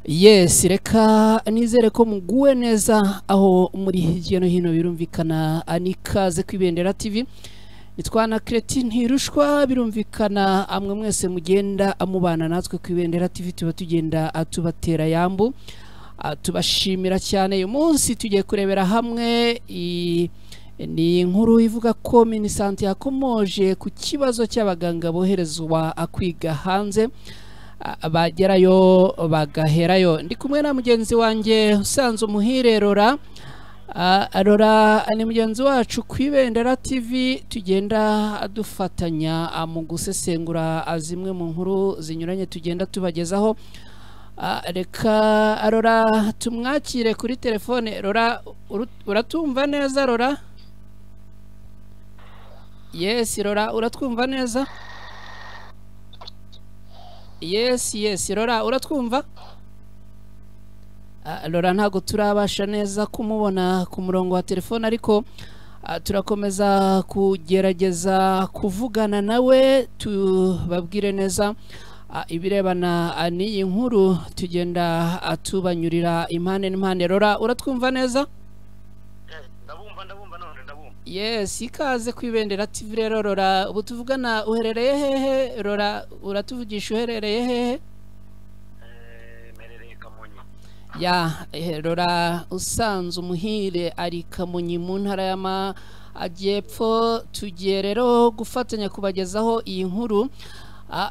Yes, reka nizere ko muguwe neza aho muri hirya no hino birumvikana anikaze kwibendera TV. Nitwana Cretin Ntirushwa birumvikana amwe mwese mugenda amubana natwe kwibendera TV tuba tugenda atubatera yambu. Tubashimira cyane uyu munsi tugiye kurebera hamwe ni inkuru ivuga ko Minisante yakomoje ku kibazo cy'abaganga boherezwa akwiga hanze bagerayo bagaherayo. Ndi kumwe na mugenzi wanjye usanze umuhire Rora. Rora ni mugenzi wacu kwibendera TV tugenda dufatanya mu gusesengura zimwe mu nkuru zinyuranye tugenda tubagezaho. Reka Rora tumwakire kuri telefone. Rora uratumva neza Rora? Yes Rora uratwumva neza? Yes Rora uratwumva? Rora ntago turabasha neza kumubona ku murongo wa telefone ariko turakomeza kugerageza kuvugana nawe tubabwire neza ibirebana n'iyi nkuru tugenda atubanyurira impande n'impande. Rora uratwumva neza? Ndabumva none ndabumva. Yes, ikaze kwibendera TV rero Rora. Ubu tuvugana uherereye hehe Rora? Uratuvugisha uherereye hehe? Merereye Kamonyi. Ya Rora usanze umuhire ari Kamonyi mu ntara y'Amajyepfo. Tugiye rero gufatanya kubagezaho iyi nkuru.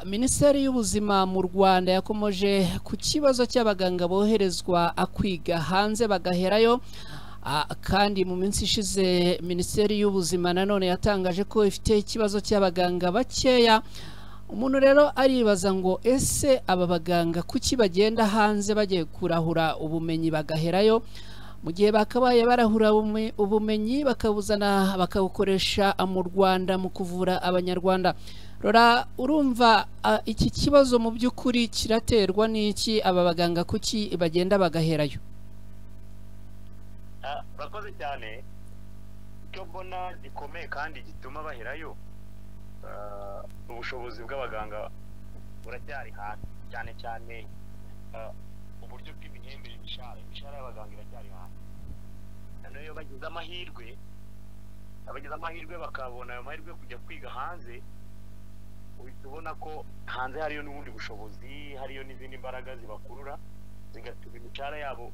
Minisiteri y'Ubuzima mu Rwanda yakomoje ku kibazo cy'abaganga boherezwa akwiga hanze bagaherayo. Kandi mu minsi ishize Minisiteri y'Ubuzima nanone yatangaje ko ifite ikibazo cy'abaganga bakeya. Umuntu rero aribaza ngo ese aba baganga kuki bagenda hanze bagiye kurahura ubumenyi bagaherayo mu gihe bakabaye barahura ubumenyi bakabuzana bakabukoresha mu Rwanda mu kuvura abanyarwanda. Rora urumva iki kibazo mu by'ukuri kiraterwa n'iki? Aba baganga kuki bagenda bagaherayo? Bakoze cyane icyo mbona gikomeye kandi gituma baherayo ubushobozi bw'abaganga buracyari hasi cyane cyane uburyo bw'imihembere imishahara y'abaganga iracyari hasi. Noneho iyo bagize amahirwe bakabona ayo mahirwe kujya kwiga hanze uhita ubona ko hanze hariyo n'ubundi bushobozi, hariyo n'izindi mbaraga zibakurura zigatuma imishahara yabo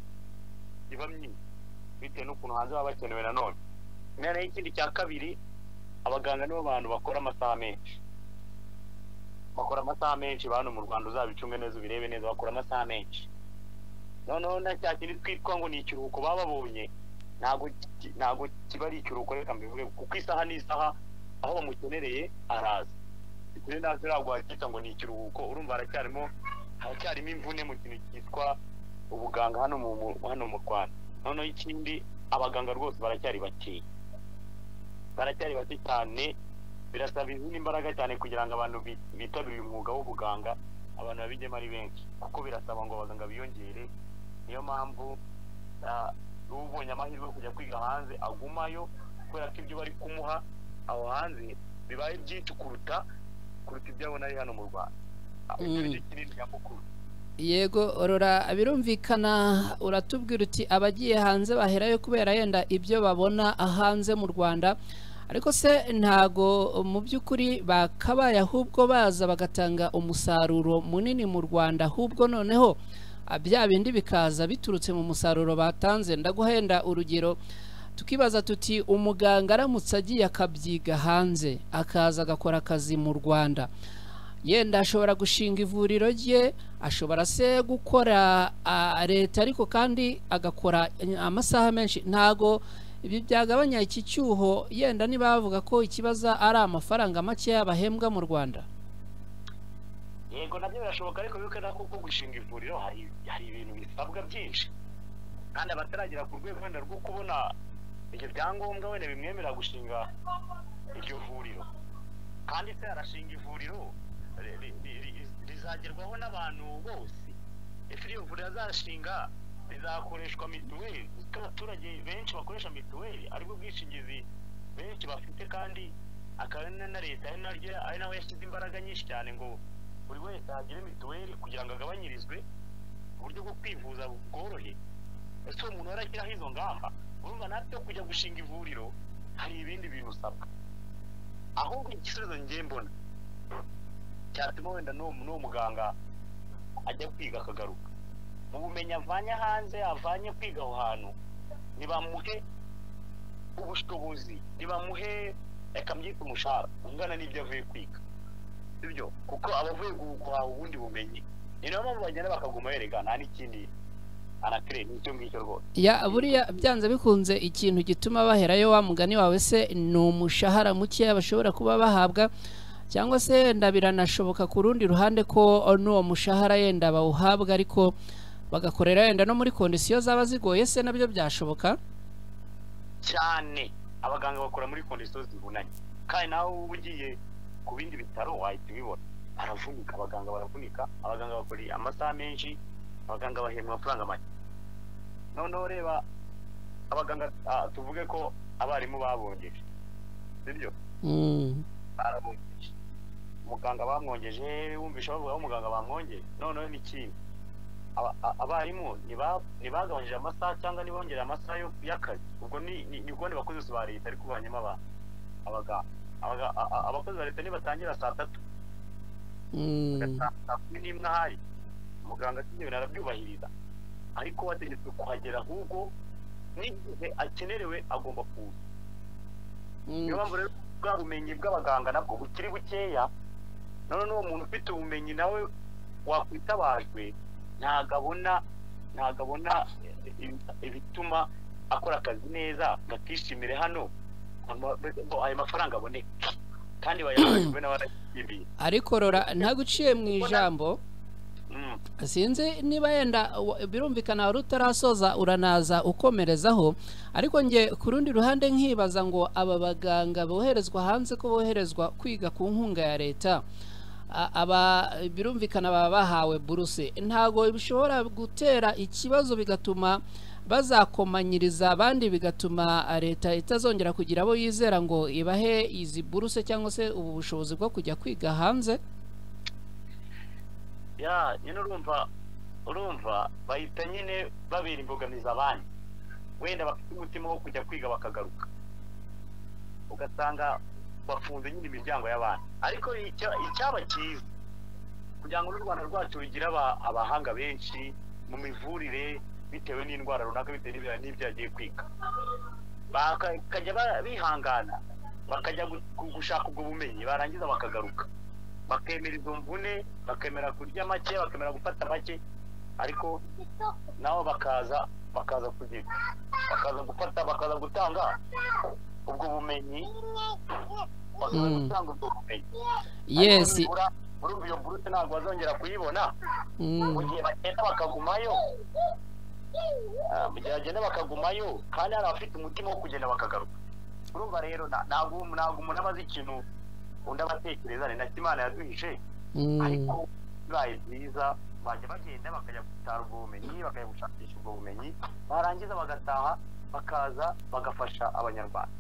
iba myinshi bitewe n'ukuntu hanze baba bakenewe. Nanone noneho ikindi cya kabiri, abaganga nibo bantu bakora amasaha menshi bantu mu Rwanda uzabicunge neza ubirebe neza bakora amasaha menshi. Noneho na cya kindi twitwa ngo ni ikiruhuko baba babonye ntago kiba ari ikiruhuko, reka mbivuge kuko isaha n'isaha aho bamukenereye araza. Ikindi ntabwo nagwakita ngo ni ikiruhuko, urumva haracyarimo imvune mu kintu cyitwa ubuganga hano mu Rwanda. Noneho ikindi, abaganga rwose baracyari bake cyane. Birasaba izindi mbaraga cyane kugira ngo abantu bitabire umwuga w'ubuganga, abantu babijyemo ari benshi kuko birasaba ngo abaganga biyongere. Niyo mpamvu ubonye amahirwe kujya kwiga hanze agumayo kubera ko ibyo bari kumuha aho hanze bibaye byinshi kuruta ibyo abona ari hano mu Rwanda. Yego Rora birumvikana uratubwira uti abagiye hanze baherayo kubera yenda ibyo babona hanze mu Rwanda, ariko se ntago mu by'ukuri bakabaye ahubwo baza bagatanga umusaruro munini mu Rwanda, ahubwo noneho bya bindi bikaza biturutse mu musaruro batanze. Ndaguhenda urugero tukibaza tuti umuganga aramutse agiye akabyiga hanze akaza agakora akazi mu Rwanda, yenda ashobora gushinga ivuriro rye, ashobora se gukora leta ariko kandi agakora amasaha menshi. Ntago ibi byagabanya iki cyuho yenda niba bavuga ko ikibazo ari amafaranga make y'abahembwa mu Rwanda? Yego nabyo birashoboka, ariko bikana kuko gushinga ivuriro hari ibintu bisabwa byinshi kandi abataragera ku rwego wenda rwo kubona ibyo byangombwa wenda bimwemerera gushinga iryo vuriro. Kandi se arashinga ivuriro rizagerwaho n'abantu bose. Ese iyo vuriro azashinga rizakoreshwa mituweli, kuko abaturage benshi bakoresha mituweli aribwo bwishingizi benshi bafite, kandi akaba na leta ari naho yashyize imbaraga nyinshi cyane ngo buri wese agire mituweli kugira ngo agabanyirizwe uburyo bwo kwivuza bworohe. Ese umuntu warashyiraho izo ngamba, urumva natwe kujya gushinga ivuriro hari ibindi bintu usabwa. Ahubwo igisubizo njye mbona cyatuma wenda n'uwo muganga ajya kwiga akagaruka mu bumenyi avanye hanze, avanye kwiga aho hantu, nibamuhe ubushobozi, nibamuhe akamyita umushahara ungana n'ibyo avuye kwiga, sibyo? Kuko abavuye guhaha ubundi bumenyi ni nabo mpamvu bagenda bakaguma yerega nta n'ikindi anakire n'icyo ngicyo rwose. Ya buriya byanze bikunze ikintu gituma baherayo wa mugani wawe se ni umushahara muke bashobora kuba bahabwa, cyangwa se yenda biranashoboka ku rundi ruhande ko n'uwo mushahara yenda bawuhabwa ariko bagakorera yenda no muri kondisiyo zaba zigoye, se nabyo byashoboka cyane. Abaganga bakora muri kondisiyo zibunanye, kandi nawe uba ugiye ku bindi bitaro wahita ubibona, baravunika, abaganga baravunika, abaganga bakora amasaha menshi, abaganga bahembwa amafaranga make. Noneho reba abaganga tuvuge ko abarimu babongeje, sibyo? Barabongeje, umuganga bamwongeje, wumvisha bavuga ko umuganga bamwongeje. Noneho n'ikindi, abarimu ntibagabanyije amasaha cyangwa ntibongere amasaha y'akazi. Ubwo ni ubundi bakozi ba leta ariko banyuma abaganga, abakozi ba leta nibatangira saa 3 saa 11 ahari, umuganga sinyewe narabyubahiriza, ariko wategetswe kuhagera, ahubwo n'igihe akenerewe agomba kuza. Niyo mpamvu rero bwa bumenyi bw'abaganga nabwo bukiri bukeya. None n'uwo muntu ufite ubumenyi nawe wakwitabajwe ntagabona ibituma akora akazi neza, bakishimire hano ayo mafaranga aboneka kandi bayabajwe n'abarayimbiye. Ariko rora ntaguciye mu ijambo, sinzi niba yenda birumvikana wari utarasoza uranaza ukomerezaho, ariko nge ku rundi ruhande nkibaza ngo aba baganga boherezwa hanze ko boherezwa kwiga ku nkunga ya leta, aba birumvikana baba bahawe buruse, ntago bishobora gutera ikibazo bigatuma bazakomanyiriza abandi, bigatuma leta itazongera kugira abo yizera ngo ibahe izi buruse cyangwa se ubu bushobozi bwo kujya kwiga hanze? Ya nyine urumva bahita nyine babera imbogamiza abandi, wenda bafite umutima wo kujya kwiga bakagaruka, ugasanga bafunze nyine imiryango y'abandi. Ariko icyaba cyiza kugira ngo n'u Rwanda rwacu rugire abahanga benshi mu mivurire bitewe n'indwara runaka, bitewe n'ibyo yagiye kwiga, bakajya bihangana bakajya gushaka ubwo bumenyi, barangiza bakagaruka, bakemera izo mvune, bakemera kurya make, bakemera gufata make, ariko nabo bakaza kugira, bakaza gutanga ubwo bumenyi, bakaza gutanga ubwo bumenyi. Yes, urumva iyo buruse ntabwo bazongera kuyibona mu gihe bagenda bakagumayo, kandi hari abafite umutima wo kugenda bakagaruka. Urumva rero ntabwo umuntu aba azi ikintu undi abatekereza, ni na Imana yaduhishe. Ariko bibaye byiza bajya bagenda bakajya gutara ubwo bumenyi, bakajya gushakisha ubwo bumenyi, barangiza bagataha bakaza bagafasha abanyarwanda.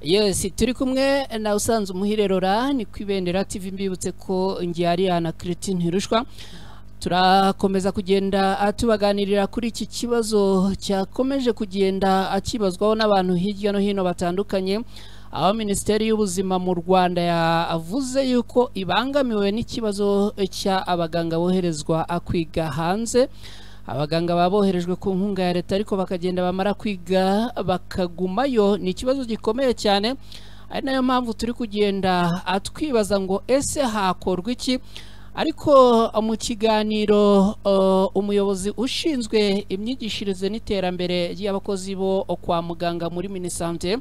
Yes, turi kumwe na Usanze Umuhire Rora, ni kwibendera TV. Mbibutse ko ngiye ari ana Christine Hirushwa, turakomeza kugenda atubaganirira kuri iki kibazo cyakomeje kugenda akibazwaho n'abantu hirya no hino batandukanye, aho Minisiteri y'Ubuzima mu Rwanda yavuze yuko ibangamiwe n'ikibazo cy'abaganga boherezwa kwiga hanze. Abaganga baboherejwe ku nkunga ya leta ariko bakagenda bamara kwiga bakagumayo, ni ikibazo gikomeye cyane. Ari nayo mpamvu turi kugenda atwibaza ngo ese hakorwa iki. Ariko mu kiganiro umuyobozi ushinzwe imyigishirize n'iterambere ry'abakozi bo kwa muganga muri Minisante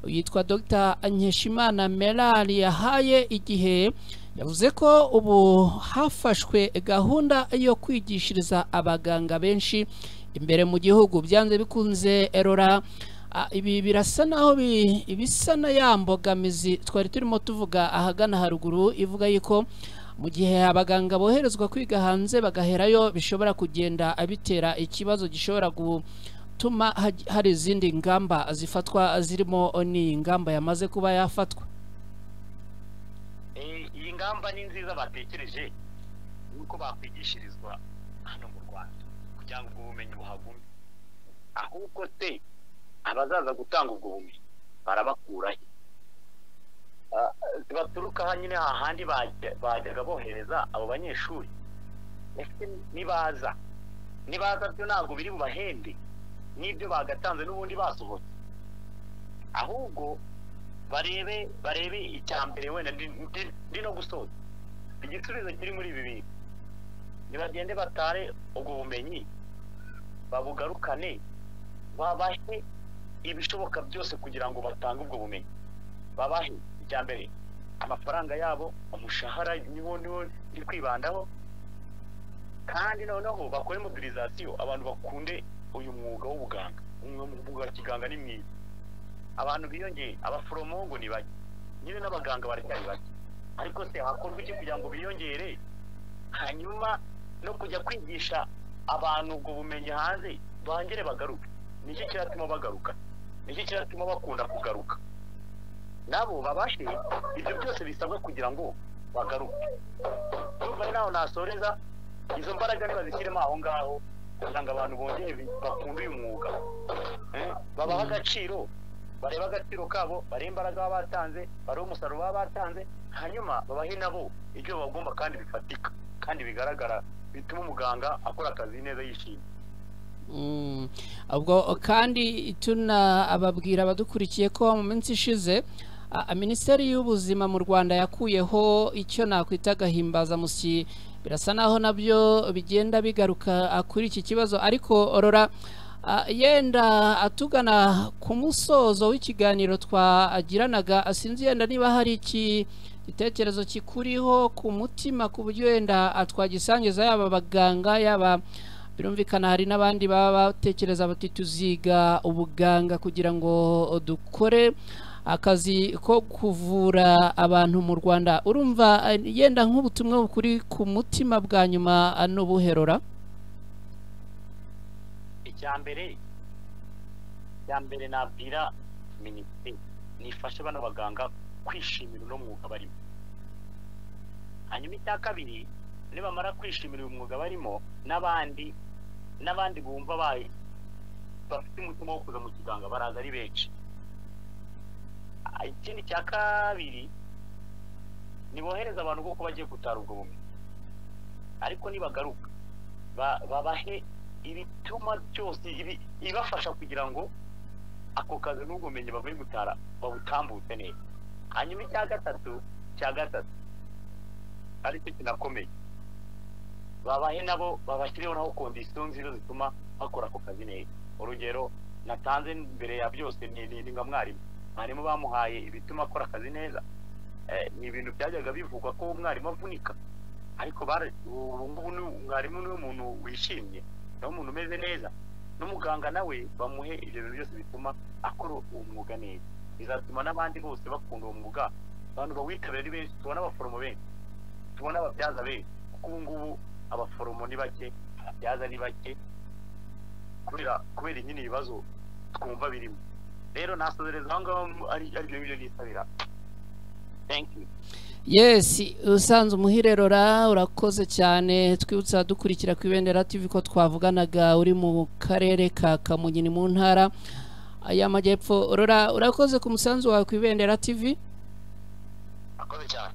yitwa Dr. Nkeshimana Melali yahaye igihe, yavuze ko ubu hafashwe gahunda yo kwigishiriza abaganga benshi imbere mu gihugu. Byanze bikunze Erora, ibi birasa naho bisa na yambogamizi twari turimo tuvuga ahagana haruguru, ivuga yuko mu gihe abaganga boherezwa kwiga hanze bagaherayo bishobora kugenda abitera ikibazo gishobora gutuma hari izindi ngamba zifatwa, zirimo ni ngamba yamaze kuba yafatwa. Iyi ngamba ni nziza batekereje, nuko bakwigishirizwa hano mu Rwanda. bumenyi buhagumye ahubwo se abazaza gutanga ubwo bumenyi barabakurahe baturuka hanyine hahandi bajyaga bohereza abo banyeshuri ese nibaza byo ntabwo biri bubahende n'ibyo bagatanze n'ubundi basohotse ahubwo barebe icyambere wenda ndi no gusoza igisubizo kiri muri ibi bintu nibagende batare ubwo bumenyi babugarukane babahe ibishoboka byose kugira ngo batange ubwo bumenyi babahe icyambere amafaranga yabo umushahara niwo ndi kwibandaho kandi noneho bakore mobilisation abantu bakunde uyu mwuga w'ubuganga umwuga wa kiganga ni mwiza abantu biyongeye abaforomo ngo ni bake nyine n'abaganga baracyari bake ariko se hakorwa iki kugira ngo biyongere hanyuma no kujya kwigisha abantu ubwo bumenyi hanze bangere bagaruke niki kiratuma bagaruka niki kiratuma bakunda kugaruka nabo babashe ibyo byose bisabwa kugira ngo bagaruke urumva naho nasoreza izo mbaraga nibazishyiremo aho ngaho kugira ngo abantu bongere bakunda uyu mwuga babaha agaciro bareba agaciro kabo bareba imbaraga baba batanze bareba umusaruro baba batanze hanyuma babahe nabo ibyo bagomba kandi bifatika kandi bigaragara bituma umuganga akora akazi neza yishimye ubwo kandi tunababwira abadukurikiye ko mu minsi ishize Minisiteri y'Ubuzima mu Rwanda yakuyeho icyo nakwita agahimbazamusyi birasa naho nabyo bigenda bigaruka kuri iki kibazo ariko Aurora yenda atugana ku musozo w'ikiganiro twagiranaga asinzi yenda niba hari iki gitekerezo kikuriho ku mutima ku buryo yenda twagisangiza yaba abaganga yaba birumvikana hari n'abandi baba batekereza bati tuziga ubuganga kugira ngo dukore akazi ko kuvura abantu mu Rwanda urumva yenda nk'ubutumwa bukuri ku mutima bwa nyuma n'ubuherora icyambere nabwira minisiteri nifashe bano baganga kwishimira uno mwuga barimo hanyuma icya kabiri nibamara kwishimira uyu mwuga barimo n'abandi bumva bafite umutima wo kuza mu kiganga baraza ari benshi ikindi cya kabiri nibohereza abantu kuko bagiye gutara ubwo bumenyi ariko nibagaruka babahe ibituma byose ibafasha kugira ngo ako kazi n'ubumenyi bavuye gutara babutambutse neza hanyuma icya gatatu ari cyo kinakomeye babahe nabo babashyireho naho kondisiyo nziza zituma bakora ako kazi neza urugero natanze mbere ya byose ni nka mwarimu bamuhaye ibituma akora akazi neza ni ibintu byajyaga bivugwa ko umwarimu avunika ariko ubu ngubu mwarimu niwe muntu wishimye niwe muntu umeze neza n'umuganga nawe bamuhe ibyo bintu byose bituma akora uwo mwuga neza bizatuma n'abandi bose bakunda uwo mwuga abantu bawitabira ari benshi tubona abaforomo benshi tubona ababyaza benshi kuko ubu ngubu abaforomo ni bake ababyaza ni bake kubera nyine ibibazo twumva birimo rero nasozereza aho ngaho ari byo ngibyo nisabira thank you yes usanze umuhirerora urakoze cyane twibutsa dukurikira ku Ibendera TV ko twavuganaga uri mu karere ka Kamonyi mu ntara y'Amajyepfo urakoze ku musanzu wawe ku Ibendera TV akoze cyane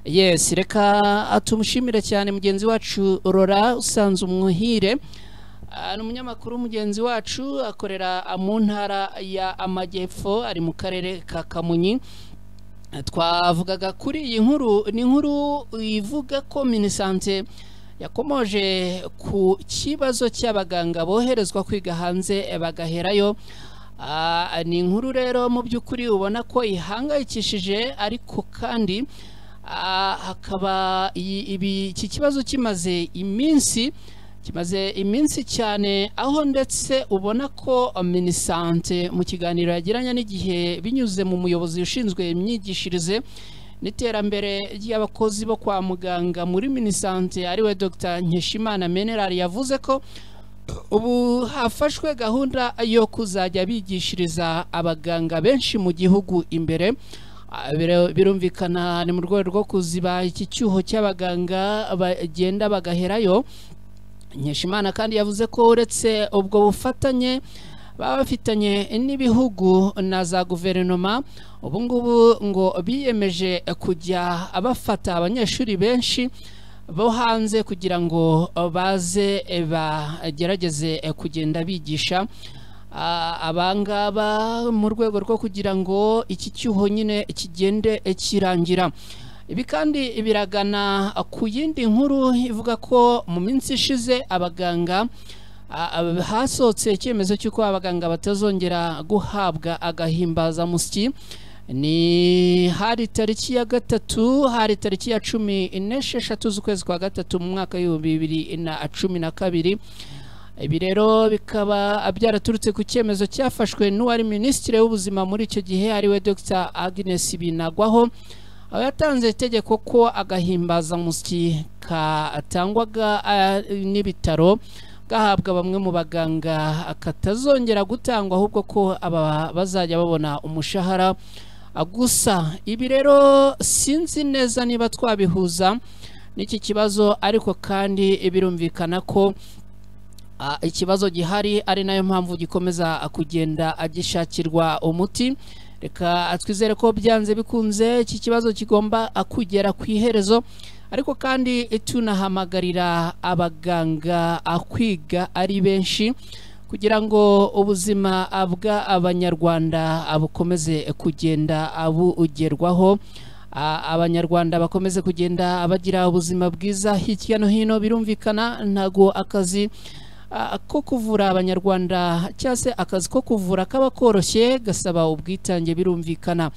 yes reka atumushimire cyane mugenzi wacu Aurora usanze umuhire ni umunyamakuru mugenzi wacu akorera mu ntara y'Amajyepfo ari mu karere ka Kamonyi twavugaga kuri iyi nkuru ni inkuru ivuga ko Minisante yakomoje ku kibazo cy'abaganga boherezwa kwiga hanze bagaherayo ni inkuru rero mu by'ukuri ubona ko ihangayikishije ariko kandi hakaba iki kibazo kimaze iminsi cyane aho ndetse ubona ko Minisante mu kiganiro yagiranye n'igihe binyuze mu muyobozi ushinzwe imyigishirize n'iterambere ry'abakozi bo kwa muganga muri Minisante ariwe Dr Nkeshimana Menerari yavuze ko ubu hafashwe gahunda yo kuzajya bigishiriza abaganga benshi mu gihugu imbere birumvikana ni mu rwego rwo kuziba iki cyuho cy'abaganga bagenda bagaherayo Nkeshimana kandi yavuze ko uretse ubwo bufatanye baba bafitanye n'ibihugu na za guverinoma ubu ngubu ngo biyemeje kujya abafata abanyeshuri benshi bo hanze kugira ngo baze bagerageze kugenda bigisha abangaba mu rwego rwo kugira ngo iki cyuho nyine kigende kirangira. Ibi kandi biragana ku yindi nkuru ivuga ko mu minsi ishize abaganga hasohotse icyemezo cy'uko abaganga batazongera guhabwa agahimbazamusyi. Ni hari tariki ya gatatu, hari tariki ya 16 z'ukwezi kwa gatatu mu mwaka wa 2012. Ibi rero bikaba byaraturutse ku cyemezo cyafashwe n'uwari minisitiri w'ubuzima muri icyo gihe ariwe Dr Agnes Binagwaho, aho yatanze itegeko ko agahimbazamusyi katangwaga n'ibitaro gahabwa bamwe mu baganga katazongera gutangwa, ahubwo ko aba bazajya babona umushahara gusa. Ibi rero sinzi neza niba twabihuza n'iki kibazo, ariko kandi birumvikana ko ikibazo gihari ari nayo mpamvu gikomeza kugenda agishakirwa umuti. Reka twizere ko byanze bikunze iki kibazo kigomba kugera ku iherezo, ariko kandi tunahamagarira abaganga kwiga ari benshi kugira ngo ubuzima bw'abanyarwanda bukomeze kugenda bugerwaho, abanyarwanda bakomeze kugenda bagira ubuzima bwiza hirya no hino. Birumvikana ntago akazi ko kuvura abanyarwanda cyangwa se akazi ko kuvura kaba koroshye, gasaba ubwitange. Birumvikana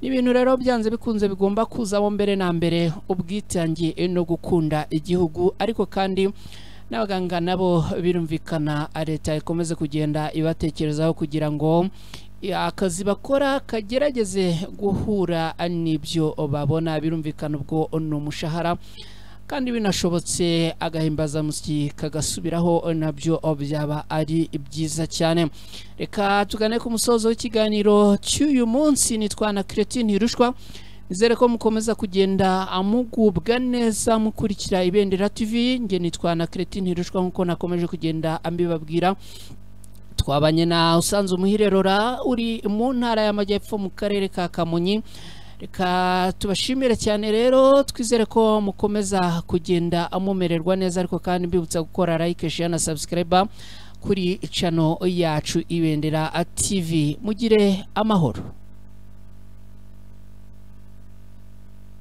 n'ibintu rero byanze bikunze bigomba kuzamo mbere na mbere ubwitange no gukunda igihugu, ariko kandi n'abaganga nabo birumvikana leta ikomeze kugenda ibatekerezaho kugira ngo akazi bakora kagerageze guhura n'ibyo babona. Birumvikana ubwo ni umushahara, kandi binashobotse agahimbazamusyi kagasubiraho nabyo byaba ari byiza cyane. Reka tugane ku musozo w'ikiganiro cy'uyu munsi. Nitwa na Cretin Ntirushwa, nizere ko mukomeza kugenda amugubwa neza mukurikira Ibendera TV. Nge nitwa na Cretin Ntirushwa nkuko nakomeje kugenda ambibabwira. Twabanye na Usanze Umuhire Rora uri mu ntara y'Amajyepfo mu karere ka Kamonyi. Reka tubashimire cyane rero, twizere ko mukomeza kugenda amumererwa neza, ariko kandi mbibutsa gukora like, share na subscribe kuri channel yacu Ibendera TV. Mugire amahoro.